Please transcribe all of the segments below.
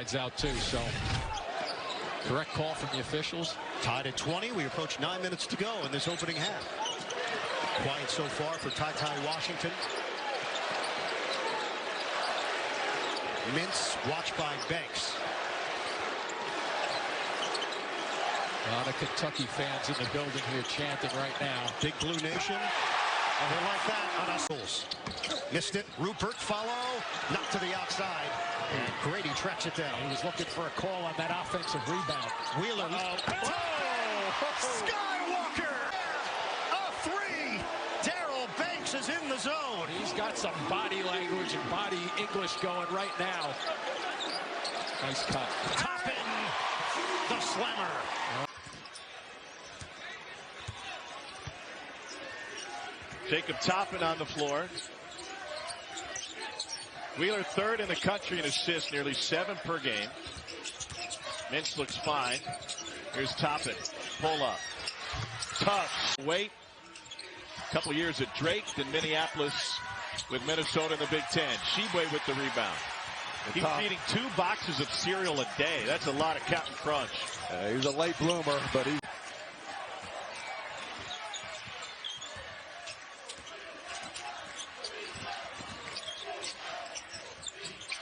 stands out too. So correct call from the officials. Tied at 20. We approach 9 minutes to go in this opening half. Quiet so far for Ty Washington. Mintz watched by Banks. A lot of Kentucky fans in the building here chanting right now. Big Blue Nation. And they like that on us. Missed it. Rupert follow. Knocked to the outside. And Grady tracks it down. He was looking for a call on that offensive rebound. Wheeler. Skywalker. A three. Darrell Banks is in the zone. He's got some body language and body English going right now. Nice cut. Toppin, the slammer. Jacob Toppin on the floor. Wheeler third in the country in assists, nearly 7 per game. Mintz looks fine. Here's Toppin. Pull up. Tough. Wait. A couple years at Drake, then Minneapolis with Minnesota in the Big Ten. Sheboy with the rebound. He's eating 2 boxes of cereal a day. That's a lot of Captain Crunch. He's a late bloomer, but he...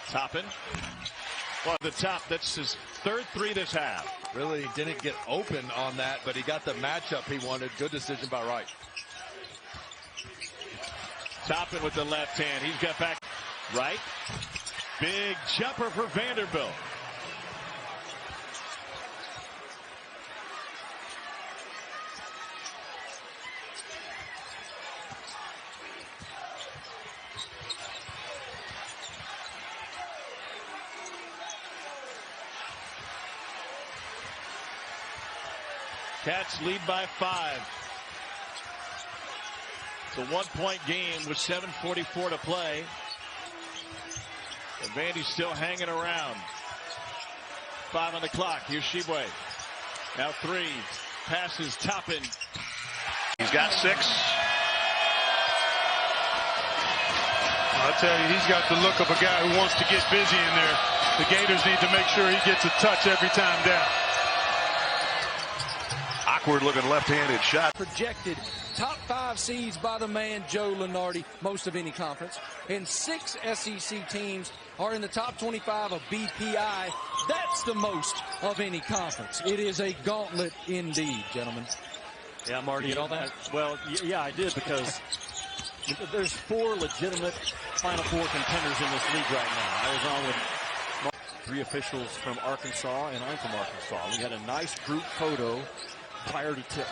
Toppin. Well, the top, that's his 3rd three this half. Really didn't get open on that, but he got the matchup he wanted. Good decision by Wright. Toppin with the left hand. He's got back right. Big jumper for Vanderbilt. Cats lead by 5. It's a 1-point game with 7:44 to play. And Vandy's still hanging around. 5 on the clock. Here's Sheboy. Now 3. Passes Toppin. He's got 6. I'll tell you, he's got the look of a guy who wants to get busy in there. The Gators need to make sure he gets a touch every time down. Awkward looking left-handed shot. Projected top 5 seeds by the man Joe Lunardi, most of any conference. And 6 SEC teams are in the top 25 of BPI. That's the most of any conference. It is a gauntlet indeed, gentlemen. Yeah, Marty. You know that? Well, yeah, I did, because there's 4 legitimate Final Four contenders in this league right now. I was on with 3 officials from Arkansas, and I'm from Arkansas. We had a nice group photo prior to tip.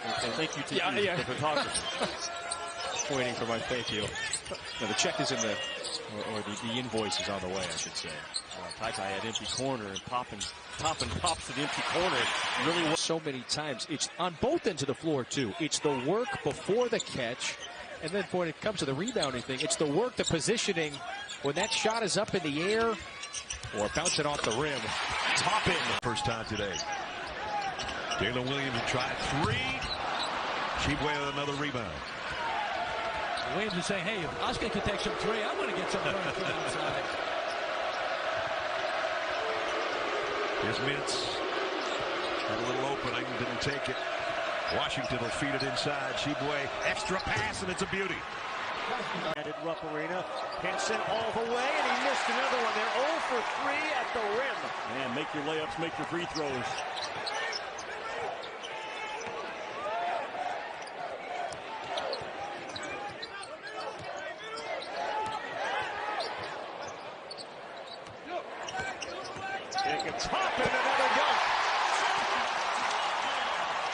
And thank you to the photographer. Waiting for my thank you. No, the check is in the, or the invoice is on the way, I should say. Ty had empty corner, and Toppin pops to the empty corner. Really works so many times. It's on both ends of the floor too. It's the work before the catch, and then when it comes to the rebounding thing, it's the work, the positioning when that shot is up in the air or bouncing off the rim. Toppin. First time today. Jalen Williams tried 3. Sheboy with another rebound. Williams is saying, hey, if Oscar can take some 3, I'm going to get some run from outside. Here's Mintz. Got a little opening, didn't take it. Washington will feed it inside. Sheboy, extra pass, and it's a beauty. At Rupp Arena, can't send all the way, and he missed another one. They're 0 for 3 at the rim. Man, make your layups, make your free throws. Jacob Toppin, another dunk.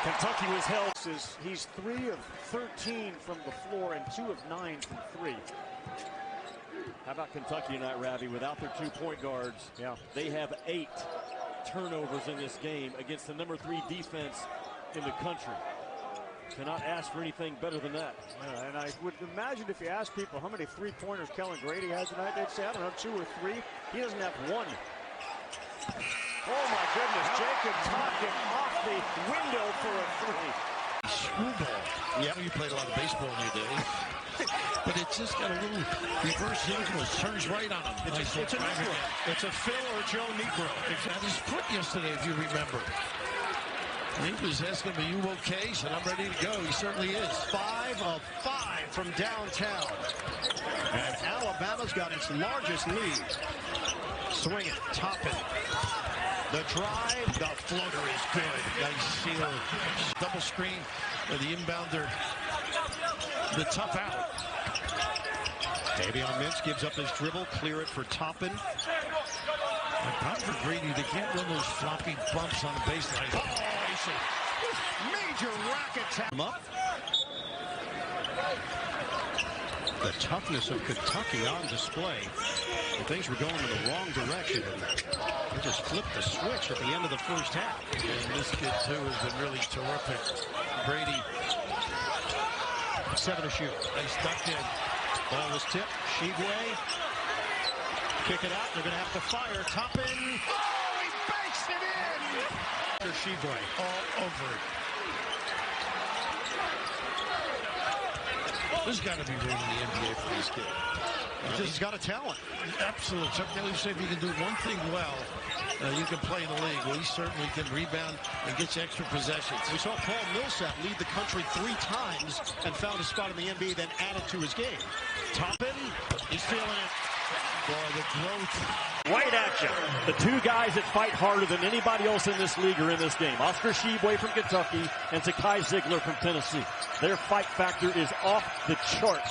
Kentucky was held. He's 3 of 13 from the floor and 2 of 9 from 3. How about Kentucky tonight, Ravi? Without their 2-point guards, they have 8 turnovers in this game against the number 3 defense in the country. Cannot ask for anything better than that. Yeah, and I would imagine if you ask people how many 3-pointers Kellen Grady has tonight, they'd say, I don't know, 2 or 3. He doesn't have 1. Oh my goodness, Jacob Toppin off the window for a 3. Screwball. Yeah, you played a lot of baseball in your day. But it just got a little reverse influence. Turns right on him. It's a Phil or Joe Negro. Got his foot yesterday, if you remember. He was asking me, "You okay?" He said, "I'm ready to go." He certainly is. 5 of 5 from downtown. And Alabama's got its largest lead. Swing it, Toppin. The drive, the floater is good. Nice seal. Double screen. The inbounder. The tough out. Davion Mintz gives up his dribble. Clear it for Toppin. And problem for Grady, they can't run those floppy bumps on the baseline. Major racket tap. Up. The toughness of Kentucky on display. And things were going in the wrong direction. And they just flipped the switch at the end of the first half. And this kid, too, has been really terrific. Grady. 7 to shoot. They stuck in. Ball was tipped. Shibwe. Kick it out. They're going to have to fire. Toppin. Oh, he banks it in. Shibwe all over it. There's got to be room in the NBA for this kid. He's got a talent. Absolutely. Chuck Daly said if you can do one thing well, you can play in the league. Well, he certainly can rebound and get you extra possessions. We saw Paul Millsap lead the country 3 times and found a spot in the NBA, then added to his game. Toppin, he's feeling it. Boy, the growth. Right at you. The two guys that fight harder than anybody else in this league are in this game. Oscar Shibwe from Kentucky and Zakai Ziegler from Tennessee. Their fight factor is off the charts.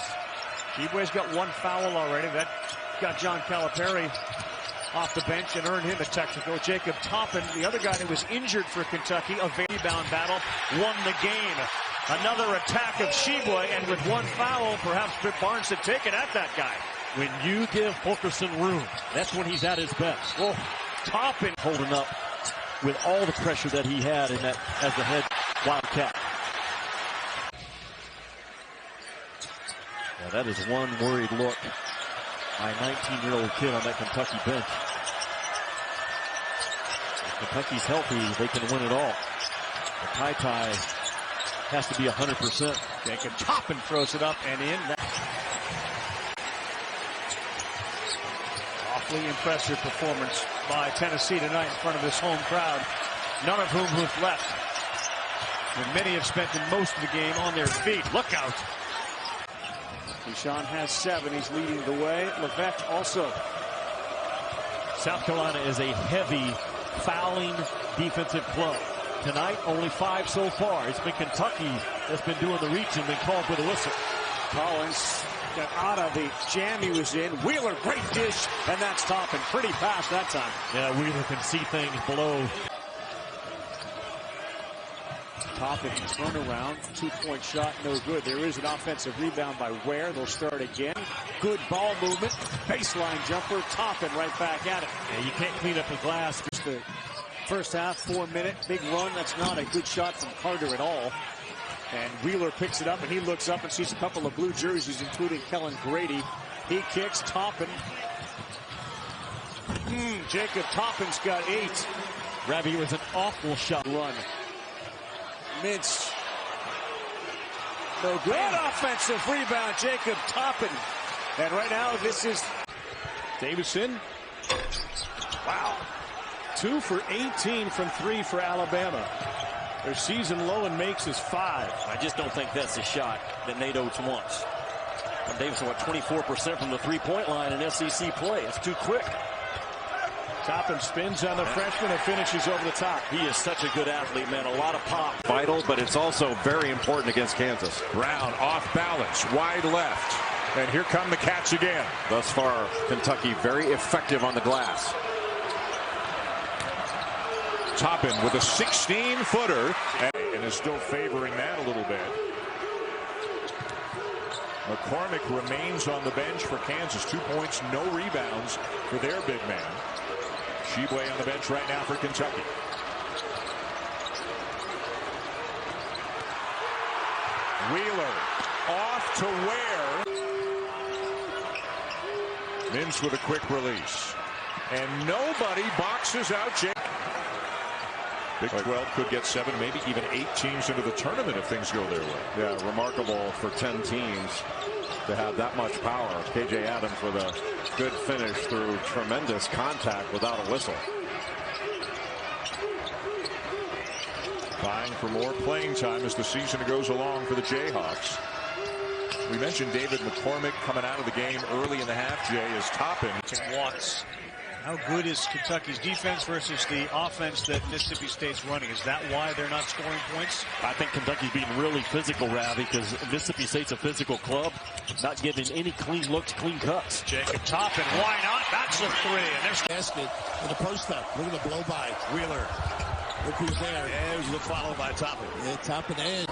Shibwe's got 1 foul already. That got John Calipari off the bench and earned him a technical. Jacob Toppin, the other guy that was injured for Kentucky, a rebound battle, won the game. Another attack of Shibwe, and with 1 foul, perhaps Britt Barnes had taken at that guy. When you give Fulkerson room, that's when he's at his best. Oh, Toppin holding up with all the pressure that he had in that as the head Wildcat. Now that is one worried look by a 19-year-old kid on that Kentucky bench. If Kentucky's healthy, they can win it all. The Ty has to be 100%. Jacob Toppin throws it up and in. Awfully impressive performance by Tennessee tonight in front of this home crowd, none of whom have left. And many have spent most of the game on their feet. Look out. Deshaun has 7. He's leading the way. Levesque also. South Carolina is a heavy fouling defensive club. Tonight, only 5 so far. It's been Kentucky that's been doing the reach and been called with a whistle. Collins got out of the jam he was in. Wheeler, great dish, and that's Toppin. Pretty fast that time. Yeah, Wheeler can see things below. Toppin turn around, 2-point shot, no good. There is an offensive rebound by Ware. They'll start again. Good ball movement, baseline jumper. Toppin right back at it. Yeah, you can't clean up the glass. Just the first half, 4-minute big run. That's not a good shot from Carter at all. And Wheeler picks it up, and he looks up and sees a couple of blue jerseys, including Kellen Grady. He kicks. Toppin. Jacob Toppin's got 8. Ravi, was an awful shot run. Mintz. No good. Offensive rebound, Jacob Toppin. And right now, this is Davison. Wow. 2 for 18 from 3 for Alabama. Their season low in makes is 5. I just don't think that's a shot that Nate Oates wants. And Davison, 24% from the 3-point line in SEC play. It's too quick. Toppin spins on the freshman and finishes over the top. He is such a good athlete, man. A lot of pop. Vital, but it's also very important against Kansas. Brown off balance, wide left. And here come the Cats again. Thus far, Kentucky very effective on the glass. Toppin with a 16-footer and is still favoring that a little bit. McCormick remains on the bench for Kansas. 2 points, no rebounds for their big man. Shibwe on the bench right now for Kentucky. Wheeler off to Ware. Mintz with a quick release. And nobody boxes out Jake. Big 12 could get 7, maybe even 8 teams into the tournament if things go their way. Yeah, remarkable for 10 teams. to have that much power. K.J. Adams with a good finish through tremendous contact without a whistle. Vying for more playing time as the season goes along for the Jayhawks. We mentioned David McCormick coming out of the game early in the half, Jay, as Toppin. Watts. How good is Kentucky's defense versus the offense that Mississippi State's running? Is that why they're not scoring points? I think Kentucky's being really physical, Ravi, because Mississippi State's a physical club, not giving any clean looks, clean cuts. Jacob Toppin, why not? That's a three. And there's basket with a post up. Look at the blow by. Wheeler. Look who's there. There's the follow by Toppin. Yeah, Toppin in.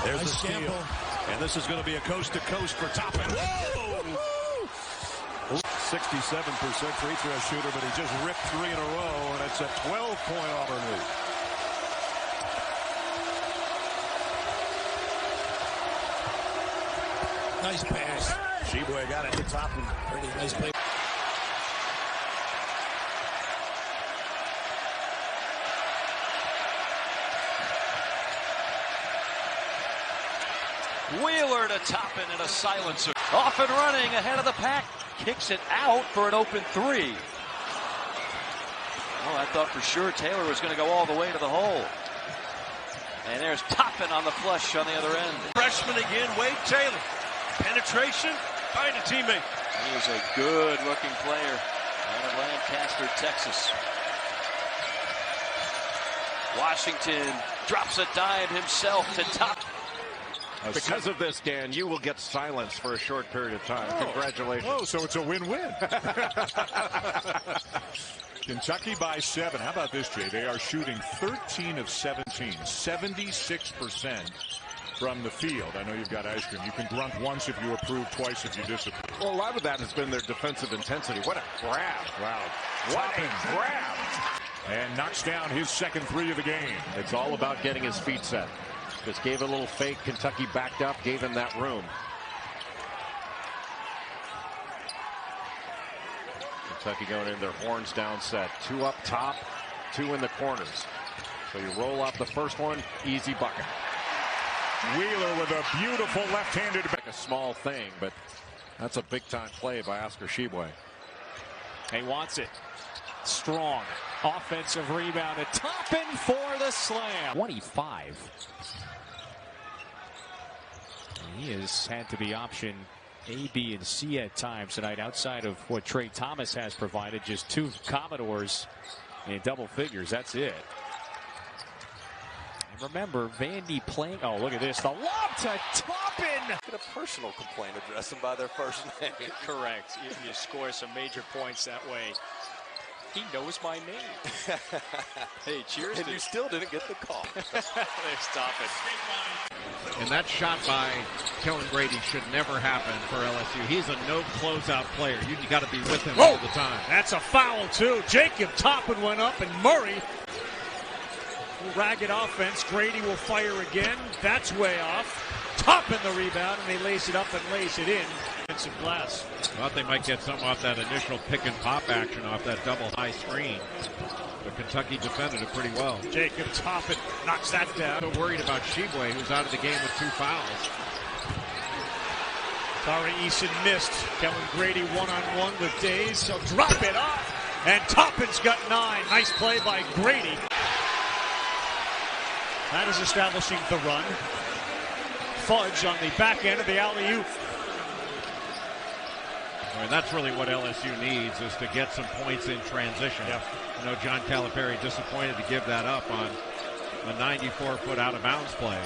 There's the steal. And this is going to be a coast-to-coast for Toppin. Whoa! 67% free throw shooter, but he just ripped 3 in a row, and it's a 12-point Auburn lead. Nice pass. Sheboy got it to Toppin. Pretty nice play. Wheeler to Toppin and a silencer. Off and running ahead of the pack. Kicks it out for an open three. Oh, I thought for sure Taylor was going to go all the way to the hole. And there's Toppin on the flush on the other end. Freshman again, Wade Taylor. Penetration, find a teammate. He is a good-looking player out of Lancaster, Texas. Washington drops a dime himself to Toppin. Because of this, Dan, you will get silence for a short period of time. Oh. Congratulations. Oh, so it's a win-win. Kentucky by 7. How about this, Jay? They are shooting 13 of 17, 76% from the field. I know you've got ice cream. You can grunt once if you approve, twice if you disapprove. Well, a lot of that has been their defensive intensity. What a grab. Wow. What a grab. And knocks down his second 3 of the game. It's all about getting his feet set. Just gave a little fake. Kentucky backed up, gave him that room. Kentucky going in their horns down set. 2 up top, 2 in the corners. So you roll off the first one, easy bucket. Wheeler with a beautiful left-handed. Like a small thing, but that's a big-time play by Oscar Sheboy. He wants it. Strong offensive rebound at Toppin for the slam. 25. He has had to be option A, B, and C at times tonight outside of what Trey Thomas has provided. Just 2 Commodores in double figures. That's it. And remember, Vandy playing. Oh, look at this. The lob to Toppin. Get a personal complaint, address them by their first name. Correct. You score some major points that way. He knows my name. Hey, cheers. And you still didn't get the call. There's Toppin. And that shot by Kellen Grady should never happen for LSU. He's a no closeout player. You got to be with him all the time. That's a foul, too. Jacob Toppin went up, and Murray. Ragged offense. Grady will fire again. That's way off. Toppin the rebound, and they lace it up and lace it in. Defensive glass. Thought they might get something off that initial pick and pop action off that double high screen. But Kentucky defended it pretty well. Jacob Toppin knocks that down. So worried about Sheboy, who's out of the game with 2 fouls. Tari Eason missed. Kellen Grady one-on-one with Days. So drop it off. And Toppin's got 9. Nice play by Grady. That is establishing the run. Fudge on the back end of the alley-oop. And that's really what LSU needs, is to get some points in transition. Yep. I know John Calipari disappointed to give that up on a 94-foot out-of-bounds play.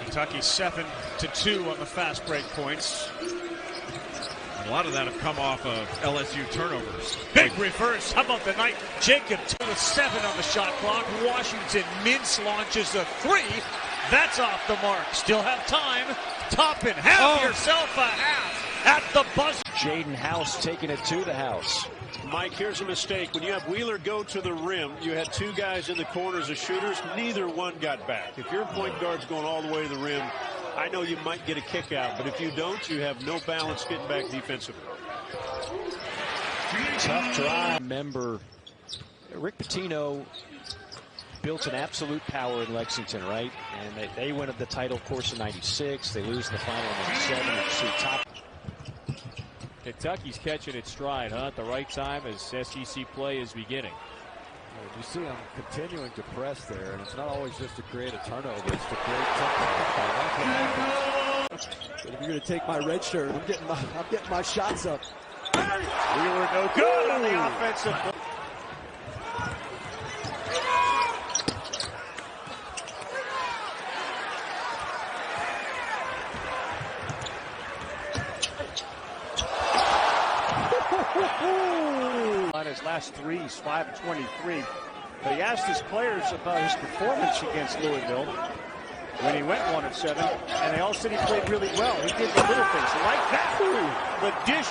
Kentucky 7-2 on the fast break points. A lot of that have come off of LSU turnovers. Big reverse. How about the night? Jacob with 7 on the shot clock. Washington Mintz launches a 3. That's off the mark. Still have time. Toppin, have yourself a half at the buzzer. Jaden House taking it to the house. Mike, here's a mistake. When you have Wheeler go to the rim, you had 2 guys in the corners as shooters. Neither one got back. If your point guard's going all the way to the rim, I know you might get a kick out, but if you don't, you have no balance getting back defensively. Tough drive. Remember, Rick Pitino built an absolute power in Lexington, right? And they win the title, of course, in '96. They lose in the final in '97. You see Toppin. Kentucky's catching its stride, huh? At the right time as SEC play is beginning. You see them continuing to press there, and it's not always just to create a turnover, it's to create tempo. But if you're going to take my red shirt, I'm getting my shots up. Wheeler no good on the offensive. On his last three, he's 5-23. But he asked his players about his performance against Louisville when he went 1 of 7, and they all said he played really well. He did the little things like that. The dish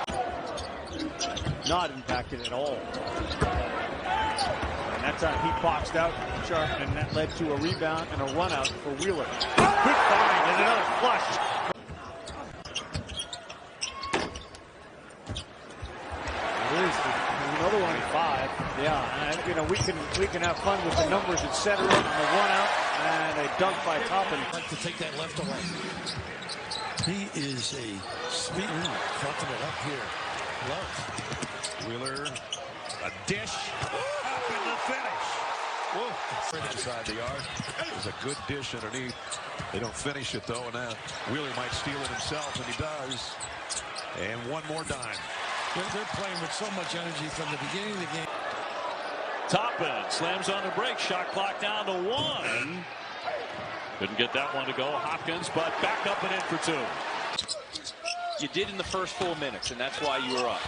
not impacted at all. And that time he boxed out Sharp, and that led to a rebound and a run out for Wheeler. Good find and another flush. Another one, 5. Yeah, and, we can have fun with the numbers, etc. And the one out and a dunk by Toppin. Like to take that left away. He is a speed front to the left here. Love. Wheeler, a dish, up in the finish. Whoa! Inside the arc. There's a good dish underneath. They don't finish it though, and now Wheeler might steal it himself, and he does. And one more dime. They're playing with so much energy from the beginning of the game. Toppin slams on the break. Shot clock down to 1. Couldn't get that one to go. Hopkins, but back up and in for 2. You did in the first 4 minutes, and that's why you were up.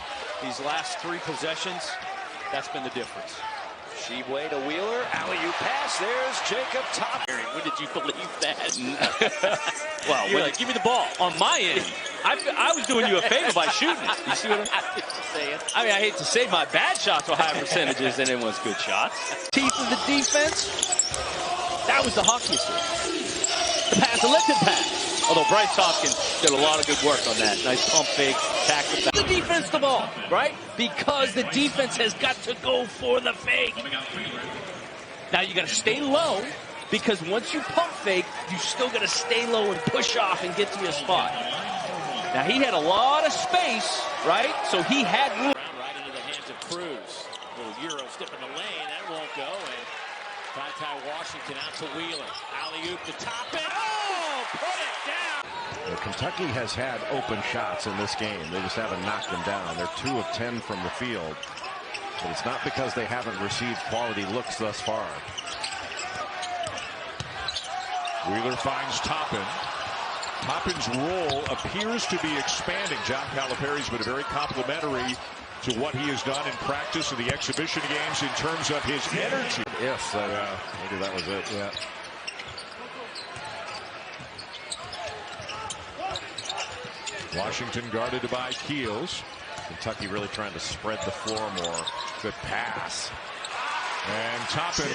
These last 3 possessions, that's been the difference. Sheboy to Wheeler. Alley-oop pass. There's Jacob Toppin. When did you believe that? Well, give me the ball. On my end, I was doing you a favor by shooting it. You see what I'm saying? I mean, I hate to say my bad shots were higher percentages than anyone's good shots. Teeth of the defense. That was the hockey assist. The pass, a lifted pass. Although Bryce Hopkins did a lot of good work on that. Nice pump fake, tackle back. The defense the ball, right? Because the defense has got to go for the fake. Now you got to stay low, because once you pump fake, you still got to stay low and push off and get to your spot. Now he had a lot of space, right? So he had room. Right into the hands of Cruz. Little Euro step in the lane. That won't go. And Ty Washington out to Wheeler. Alley-oop to Toppin. Oh, put it down. Well, Kentucky has had open shots in this game. They just haven't knocked them down. They're 2 of 10 from the field. But it's not because they haven't received quality looks thus far. Wheeler finds Toppin. Toppin's role appears to be expanding. John Calipari's been very complimentary to what he has done in practice in the exhibition games in terms of his energy. Yes, maybe that was it. Yeah. Washington guarded by Keels. Kentucky really trying to spread the floor more. Good pass. And Toppin.